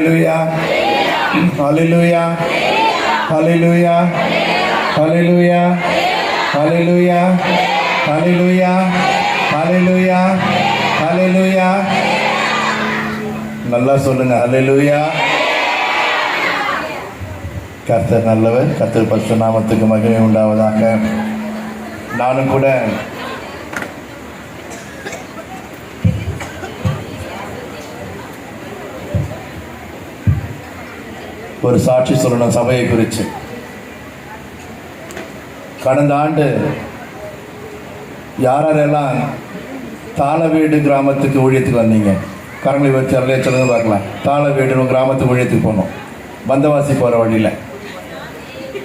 Hallelujah. Hallelujah. Hallelujah. Hallelujah. Hallelujah. Hallelujah. Hallelujah. நல்லா சொல்லுங்க. Hallelujah. கர்த்தர் நல்லவர். கர்த்தர் பரிசுத்த நாமத்துக்கு மகிமை உண்டாவதாக. நானும் கூட ஒரு சாட்சி சொல்லணும் சபையை குறித்து. கடந்த ஆண்டு யாரெல்லாம் தாளவேடு கிராமத்துக்கு ஊழியத்துக்கு வந்தீங்க? கரங்களை வச்சு அறைய சொல்லுங்க பார்க்கலாம். தாளவேடு கிராமத்துக்கு ஊழியத்துக்கு போனோம். வந்தவாசி போகிற வழியில்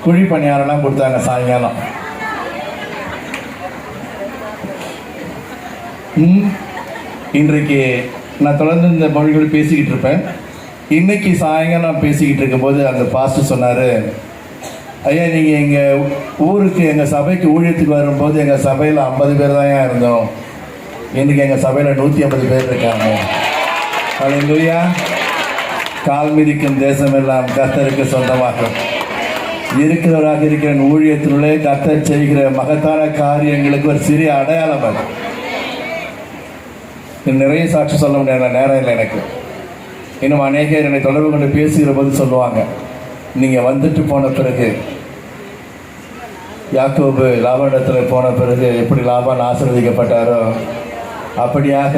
குழி பணியாரெல்லாம் கொடுத்தாங்க சாயங்காலம். இன்றைக்கு நான் தொடர்ந்து இந்த மொழிகள் பேசிக்கிட்டு இருப்பேன். இன்னைக்கு சாயங்காலம் பேசிக்கிட்டு இருக்கும்போது அந்த பாஸ்டர் சொன்னார், ஐயா நீங்கள் எங்கள் ஊருக்கு எங்கள் சபைக்கு ஊழியத்துக்கு வரும்போது எங்கள் சபையில் 50 பேர் தான் இருந்தோம், இன்றைக்கி எங்கள் சபையில் 150 பேர் இருக்காங்க. ஹல்லேலூயா. கால் மிதிக்கும் தேசமெல்லாம் கர்த்தருக்கு சொந்தமாகும். இருக்கிறவராக இருக்கிற ஊழியத்தினுள்ளே கர்த்தர் செய்கிற மகத்தான காரியங்களுக்கு ஒரு சிறிய அடையாளம் அது. நிறைய சாட்சி சொல்ல முடியாத நேரம் இல்லை எனக்கு. இன்னும் அநேகர் என்னை தொடர்பு கொண்டு பேசுகிற போது சொல்லுவாங்க, நீங்கள் வந்துட்டு போன பிறகு யாக்கோபு லாபானிடத்தில் போன பிறகு எப்படி லாபான் ஆசீர்வதிக்கப்பட்டாரோ அப்படியாக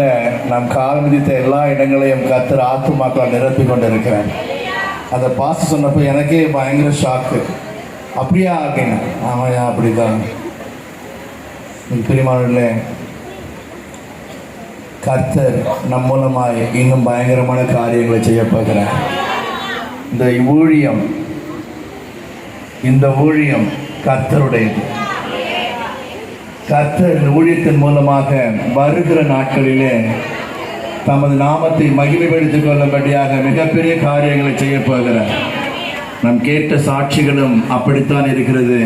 நாம் கால் மிதித்த எல்லா இடங்களையும் கர்த்தர் ஆத்துமாக்களால் நிரப்பி கொண்டு இருக்கிறேன். அந்த பாஸ்டர் சொன்னப்போ எனக்கே பயங்கர ஷாக்கு. அப்படியா ஆகின? ஆமாயா அப்படிதான். பிரியமானவர்களே, கர்த்தர் நம் மூலமாய் இன்னும் பயங்கரமான காரியங்களை செய்ய போகிறார். இந்த ஊழியம் கர்த்தருடையது. கர்த்தர் ஊழியத்தின் மூலமாக வருகிற நாட்களிலே தமது நாமத்தை மகிமைப்படுத்திக் கொள்ளும்படியாக மிகப்பெரிய காரியங்களை செய்ய போகிறார். நாம் கேட்ட சாட்சிகளும் அப்படித்தான் இருக்கிறது.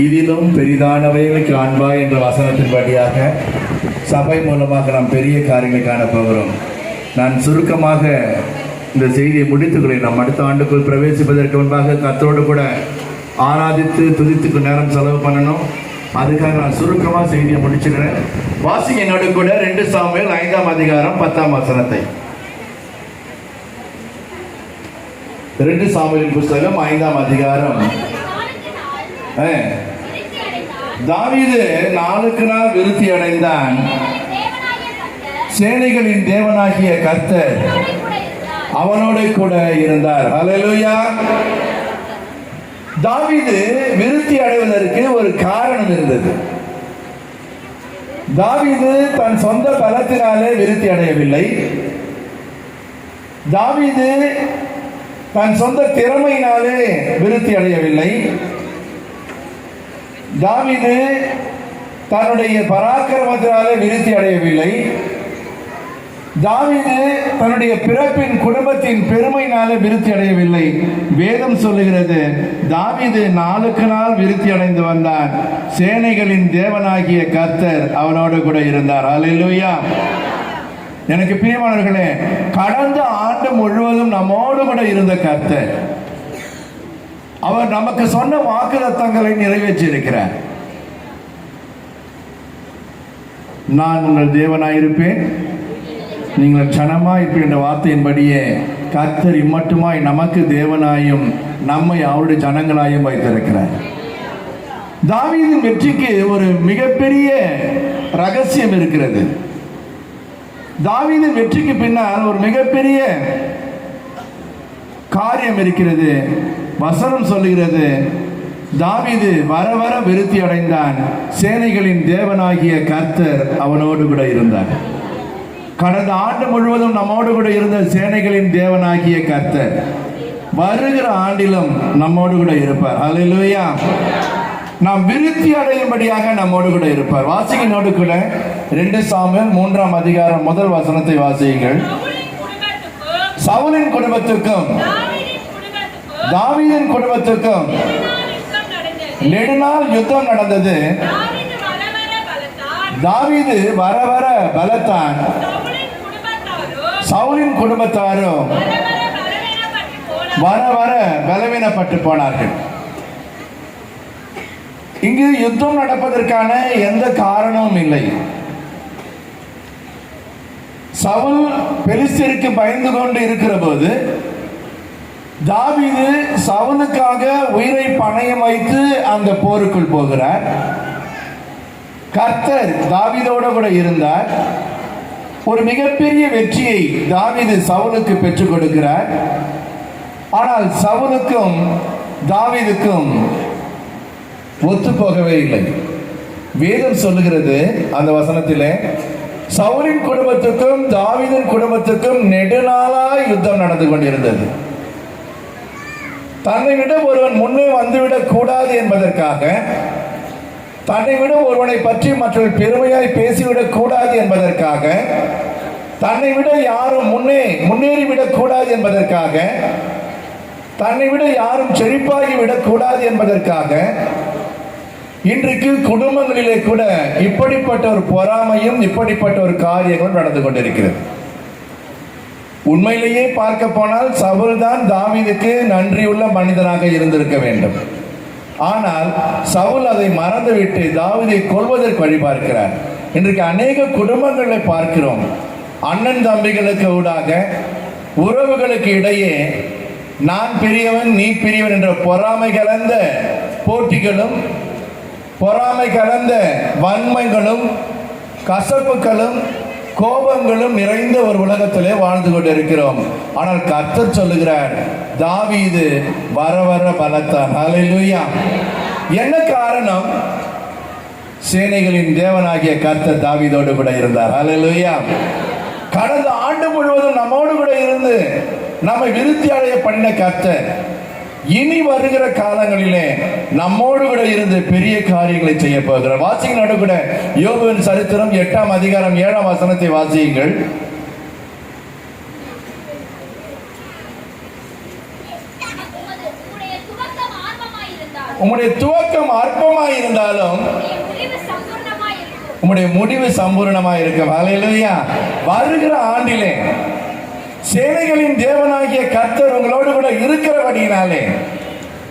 இதிலும் பெரிதானவைகளை காண்பாய் என்ற வசனத்தின்படியாக சபை மூலமாக நாம் பெரிய காரியங்களை காணப்போகிறோம். நான் சுருக்கமாக இந்த செய்தியை முடித்துக்கொள்ள, நாம் அடுத்த ஆண்டுக்குள் பிரவேசிப்பதற்கு முன்பாக கர்த்தரோடு கூட ஆராதித்து துதித்துக்கு நேரம் செலவு பண்ணணும். அதுக்காக நான் சுருக்கமாக செய்தியை முடிச்சுக்கிறேன். வாசிங்க என்னோடு கூட 2 சாமுவேல் 5ஆம் அதிகாரம் 10ஆம் வசனத்தை. 2 சாமுவேலின் புஸ்தகம் 5ஆம் அதிகாரம். தாவீது நாளுக்கு நாள் விருத்தி அடைந்தான். சேனைகளின் தேவனாகிய கர்த்தர் அவனோடு கூட இருந்தார். ஹல்லேலூயா. தாவீது விருத்தி அடைவதற்கு ஒரு காரணம் இருந்தது. தாவீது தன் சொந்த பலத்தினாலே விருத்தி அடையவில்லை. தாவீது தன் சொந்த திறமையினாலே விருத்தி அடையவில்லை. தாவீது தன்னுடைய பராக்கிரமத்தினாலே விருத்தி அடையவில்லை. தாவீது தன்னுடைய பிறப்பின் குடும்பத்தின் பெருமையினாலே விருத்தி அடையவில்லை. வேதம் சொல்லுகிறது, தாவீது நாளுக்கு நாள் விருத்தி அடைந்து வந்தான். சேனைகளின் தேவனாகிய கர்த்தர் அவனோடு கூட இருந்தார். ஹல்லேலூயா. எனக்கு பிரியமானவர்களே, கடந்த ஆண்டு முழுவதும் நம்மோடு கூட இருந்த கர்த்தர், அவர் நமக்கு சொன்ன வாக்குத்தத்தங்களை நிறைவேற்றி இருக்கிறார். நான் உங்கள் தேவனாயிருப்பேன், நீங்கள் ஜனமாயிருப்பீர் என்ற வார்த்தையின்படியே கர்த்தர் இம்மட்டுமாய் நமக்கு தேவனாயும் நம்மை அவருடைய ஜனங்களாயும் வைத்திருக்கிறார். தாவீதின் வெற்றிக்கு ஒரு மிகப்பெரிய ரகசியம் இருக்கிறது. தாவீதின் வெற்றிக்கு பின்னால் ஒரு மிகப்பெரிய காரியம் இருக்கிறது. வசனம் சொல்லுகிறது, தாவீது வர வர விருத்தி அடைந்தான். சேனைகளின் தேவனாகிய கர்த்தர் அவனோடு கூட இருந்தார். கடந்த ஆண்டு முழுவதும் நம்மோடு கூட இருந்த சேனைகளின் தேவனாகிய கர்த்தர் வருகிற ஆண்டிலும் நம்மோடு கூட இருப்பார். ஹல்லேலூயா. நாம் விருத்தி அடையும்படியாக நம்மோடு கூட இருப்பார். வாசிகளோடு கூட 2 சாமுவேல் 3ஆம் அதிகாரம் 1 வசனத்தை வாசியுங்கள். சவுலின் குடும்பத்துக்கும் தாவீதின் குடும்பத்துக்கும் நெடுநாள் யுத்தம் நடந்தது. தாவீது வர வர பலத்தான், சவுலின் குடும்பத்தாரும் வர வர பலவீனப்பட்டு போனார்கள். இங்கு யுத்தம் நடப்பதற்கான எந்த காரணமும் இல்லை. சவுல் பெலிஸ்தருக்கு பயந்து கொண்டு இருக்கிற போது தாவீது சவுலுக்காக உயிரை பணயம் வைத்து அந்த போருக்குள் போகிறார். கர்த்தர் தாவீதோட கூட இருந்தார். ஒரு மிகப்பெரிய வெற்றியை தாவீது சவுலுக்கு பெற்றுக் கொடுக்கிறார். ஆனால் சவுலுக்கும் தாவீதுக்கும் ஒத்து போகவே இல்லை. வேதம் சொல்லுகிறது அந்த வசனத்திலே, சவுலின் குடும்பத்துக்கும் தாவீதின் குடும்பத்துக்கும் நெடுநாளாய் யுத்தம் நடந்து கொண்டிருந்தது. தன்னை விட ஒருவன் முன்னே வந்துவிடக் கூடாது என்பதற்காக, தன்னை விட ஒருவனை பற்றி மற்றவர்கள் பெருமையாய் பேசிவிடக் கூடாது என்பதற்காக, தன்னை விட யாரும் முன்னேறிவிடக் கூடாது என்பதற்காக, தன்னை விட யாரும் செழிப்பாகி விடக்கூடாது என்பதற்காக இன்றைக்கு குடும்பங்களிலே கூட இப்படிப்பட்ட ஒரு பொறாமையும் இப்படிப்பட்ட ஒரு காரியங்களும் நடந்து கொண்டிருக்கிறது. உண்மையிலேயே பார்க்க போனால் சவுல் தான் தாவீதுக்கு நன்றியுள்ள மனிதனாக இருந்திருக்க வேண்டும். ஆனால் சவுல் அதை மறந்துவிட்டு தாவீதை கொல்வதற்கு வழி பார்க்கிறார். இன்றைக்கு அநேக குடும்பங்களை பார்க்கிறோம். அண்ணன் தம்பிகளுக்கு ஊடாக, உறவுகளுக்கு இடையே நான் பெரியவன் நீ பெரியவன் என்ற பொறாமை கலந்த போட்டிகளும், பொறாமை கலந்த வன்மைகளும், கசப்புகளும், கோபங்களும் நிறைந்த ஒரு உலகத்திலே வாழ்ந்து கொண்டிருக்கிறோம். ஆனால் கர்த்தர் சொல்லுகிறார், தாவீது வர வர பலத்தான். ஹல்லேலூயா. என்ன காரணம்? சேனைகளின் தேவனாகிய கர்த்தர் தாவீதோடு கூட இருந்தார். ஹல்லேலூயா. கடந்த ஆண்டு முழுவதும் நம்மோடு கூட இருந்து நம்மை விருத்தி அடைய பண்ணின கர்த்தர் இனி வருகிற காலங்களிலே நம்மோடு கூட இருந்து பெரிய காரியங்களை செய்ய போகிறார். வாசிங்க கூட யோபுவின் சரித்திரம் 8ஆம் அதிகாரம் 7ஆம் வசனத்தை வாசியுங்கள். உம்முடைய துவக்கம் அற்பமாய் இருந்தாலும் உம்முடைய முடிவு சம்பூர்ணமாய் இருக்கும். ஹல்லேலூயா. வருகிற ஆண்டிலே சேனைகளின் தேவனாகிய கர்த்தர் உங்களோடு கூட இருக்கிறபடியினாலே,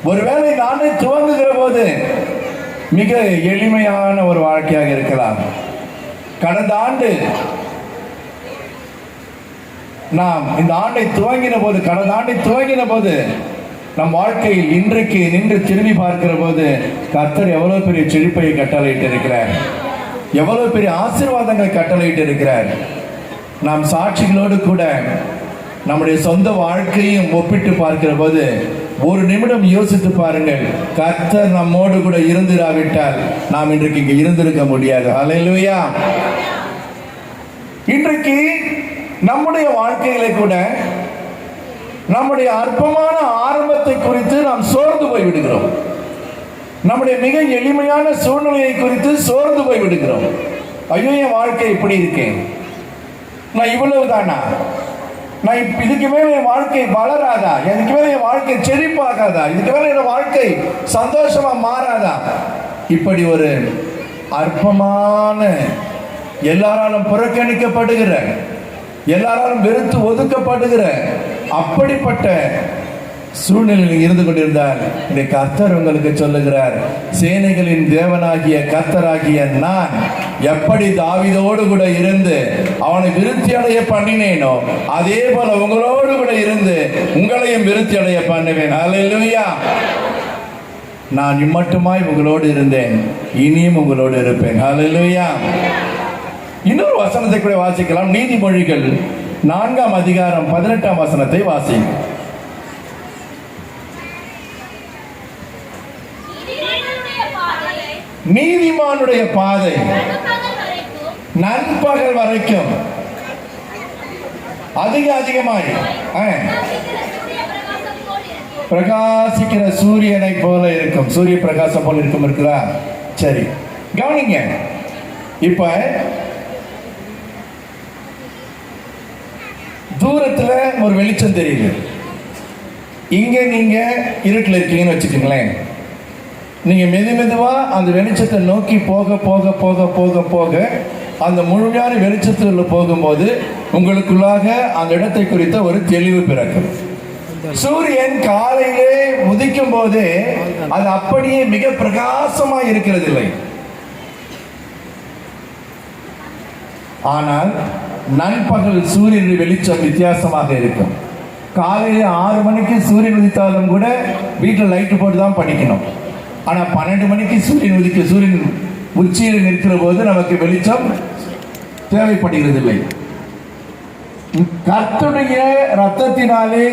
ஒருவேளை நானே துவங்குகிற போது மிக எளிமையான ஒரு வாழ்க்கையாக இருக்கலாம். கடந்த ஆண்டு நாம் இந்த ஆண்டை துவங்கின போது நம் வாழ்க்கையில் இன்றைக்கு நின்று திரும்பி பார்க்கிற போது கர்த்தர் எவ்வளவு பெரிய செழிப்பை கட்டளையிட்டு இருக்கிறார், எவ்வளவு பெரிய ஆசீர்வாதங்களை கட்டளையிட்டு இருக்கிறார். நாம் சாட்சிகளோடு கூட நம்முடைய சொந்த வாழ்க்கையும் ஒப்பிட்டு பார்க்கிற போது ஒரு நிமிடம் யோசித்து பாருங்கள், கர்த்தர் நம்மோடு கூட இருந்திராவிட்டால் நாம் இன்றைக்கு இங்கே இருந்திருக்க முடியாது. ஹல்லேலூயா. இன்றைக்கு நம்முடைய வாழ்க்கையிலே கூட நம்முடைய அற்பமான ஆரம்பத்தை குறித்து நாம் சோர்ந்து போய் விடுகிறோம். நம்முடைய மிக எளிமையான சூழ்நிலையை குறித்து சோர்ந்து போய் விடுகிறோம். ஐயோ, என் வாழ்க்கை இப்படி இருக்கேன், நான் இவ்வளவு தானா, நான் இதுக்கு மேல என் வாழ்க்கை வளராதா, இதுக்கு மேல என் வாழ்க்கை செழிப்பாகாதா, இதுக்கு மேல என் வாழ்க்கை சந்தோஷமா மாறாதா, இப்படி ஒரு அற்பமான, எல்லாராலும் புறக்கணிக்கப்படுகிற, எல்லாராலும் வெறுத்து ஒதுக்கப்படுகிற அப்படிப்பட்ட சூழ்நிலையில் இருந்து கொண்டிருந்தால் இந்த கர்த்தர் உங்களுக்கு சொல்லுகிறார், சேனைகளின் தேவனாகிய கர்த்தராகிய நான் எப்படி தாவீதோடு கூட இருந்து அவனை விருத்தி அடைய பண்ணினேனோ அதே போல உங்களோடு கூட இருந்து உங்களையும் விருத்தி அடைய பண்ணுவேன். ஹல்லேலூயா. நான் இம்மட்டுமாய் உங்களோடு இருந்தேன், இனியும் உங்களோடு இருப்பேன். ஹல்லேலூயா. இன்னொரு வசனத்தை கூட வாசிக்கலாம். நீதிமொழிகள் 4ஆம் அதிகாரம் 18ஆம் வசனத்தை வாசி. நீதிமானுடைய பாதை நண்பகல் வரைக்கும் அதிகமாய் பிரகாசிக்கிற சூரியனை போல இருக்கும். சூரிய பிரகாசம் போல இருக்கும். இருக்குதா? சரி, கவனிங்க. இப்ப தூரத்துல ஒரு வெளிச்சம் தெரியுது. இங்க நீங்க இருட்டில் இருக்கீங்கன்னு வச்சுக்கோங்களேன். நீங்க மெதுவா அந்த வெளிச்சத்தை நோக்கி போக போக போக போக போக அந்த முழுமையான வெளிச்சத்தில் போகும்போது உங்களுக்குள்ளாக அந்த இடத்தை குறித்த ஒரு தெளிவு பிறக்கும். சூரியன் காலையிலே உதிக்கும் போது அது அப்படியே மிக பிரகாசமா இருக்கிறது இல்லை. ஆனால் நண்பகல் சூரியனுடைய வெளிச்சம் வித்தியாசமாக இருக்கும். காலையில 6 மணிக்கு சூரியன் உதித்தாலும் கூட வீட்டில் லைட்டு போட்டு தான் படிக்கணும். ஆனா 12 மணிக்கு சூரியன் உச்சியில் நிற்கிற போது நமக்கு வெளிச்சம் தேவைப்படுகிறது இல்லை. கர்த்தருடைய ரத்தத்தினாலே